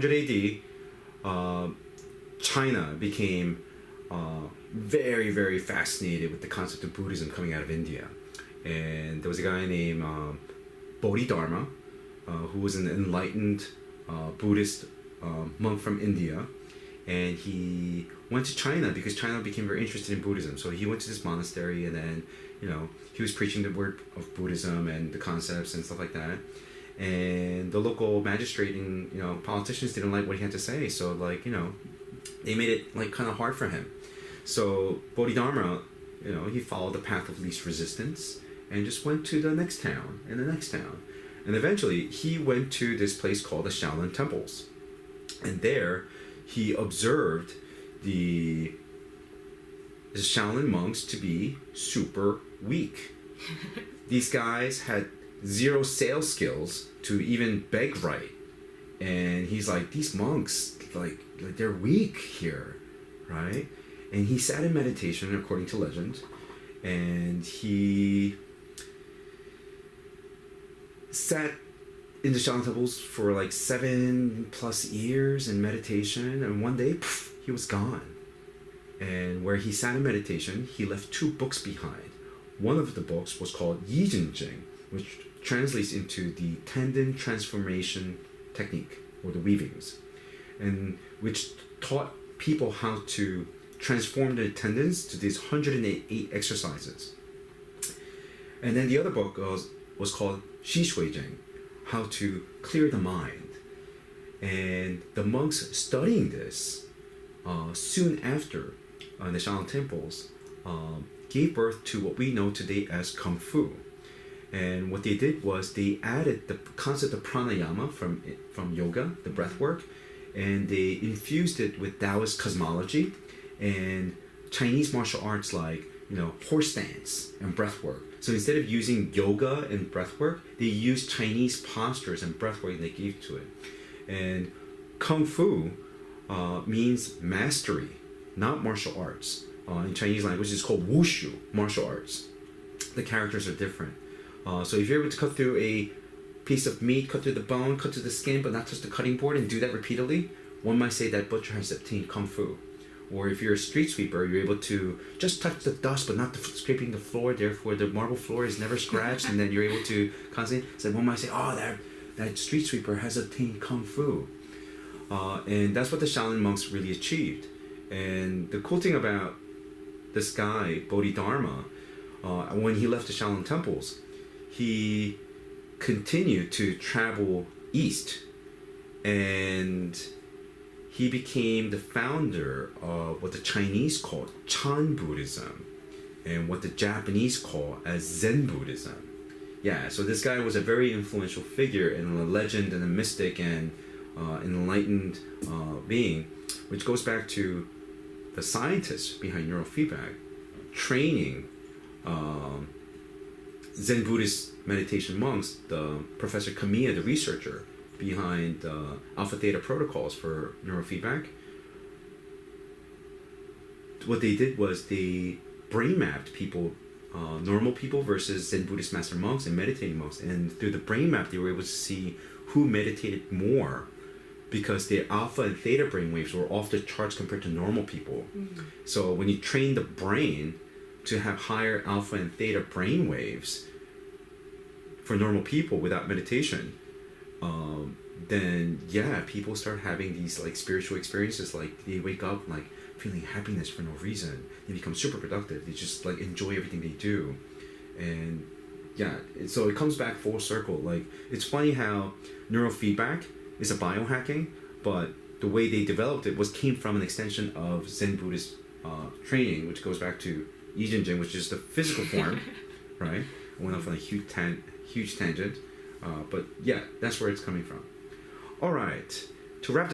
AD, China became very, very fascinated with the concept of Buddhism coming out of India. And there was a guy named Bodhidarma, who was an enlightened Buddhist monk from India. And he went to China because China became very interested in Buddhism. So he went to this monastery, and then, he was preaching the word of Buddhism and the concepts and stuff like that. And the local magistrate and politicians didn't like what he had to say, so they made it kind of hard for him. So Bodhidharma, he followed the path of least resistance and just went to the next town and the next town, and eventually he went to this place called the Shaolin Temples, and there he observed the Shaolin monks to be super weak. These guys had zero sales skills to even beg right, and he's like, these monks, like they're weak here, right? And he sat in meditation according to legend, and he sat in the Shaolin temples for 7+ years in meditation, and one day he was gone. And where he sat in meditation, he left 2 books behind. One of the books was called Yi Jing, which translates into the tendon transformation technique, or the weavings, and which taught people how to transform their tendons to these 108 exercises. And then the other book was called Qi Gong, how to clear the mind. And the monks studying this soon after in the Shaolin temples gave birth to what we know today as Kung Fu. And what they did was they added the concept of pranayama from yoga, the breath work, and they infused it with Taoist cosmology and Chinese martial arts like horse stance and breath work. So instead of using yoga and breath work, they used Chinese postures and breath work, and they gave to it. And Kung Fu means mastery, not martial arts. In Chinese language, it's called wushu, martial arts. The characters are different. So if you're able to cut through a piece of meat, cut through the bone, cut through the skin, but not touch the cutting board, and do that repeatedly, one might say that butcher has obtained Kung Fu. Or if you're a street sweeper, you're able to just touch the dust, but not scraping the floor, therefore the marble floor is never scratched, and then you're able to constantly, so one might say, oh, that street sweeper has obtained Kung Fu. And that's what the Shaolin monks really achieved. And the cool thing about this guy, Bodhidharma, when he left the Shaolin temples, he continued to travel east, and he became the founder of what the Chinese call Chan Buddhism and what the Japanese call as Zen Buddhism. Yeah, so this guy was a very influential figure and a legend and a mystic and an enlightened being, which goes back to the scientists behind neurofeedback training Zen Buddhist meditation monks, the Professor Kamiya, the researcher behind Alpha Theta protocols for neurofeedback. What they did was they brain mapped people, normal people versus Zen Buddhist master monks and meditating monks, and through the brain map they were able to see who meditated more, because their alpha and theta brain waves were off the charts compared to normal people. Mm-hmm. So when you train the brain to have higher alpha and theta brain waves for normal people without meditation, then yeah, people start having these spiritual experiences, they wake up feeling happiness for no reason. They become super productive. They just enjoy everything they do. And yeah, so it comes back full circle. It's funny how neurofeedback is a biohacking, but the way they developed it came from an extension of Zen Buddhist training, which goes back to Yi Jing, which is the physical form, right? I went off on a huge tangent, but yeah, that's where it's coming from. All right, to wrap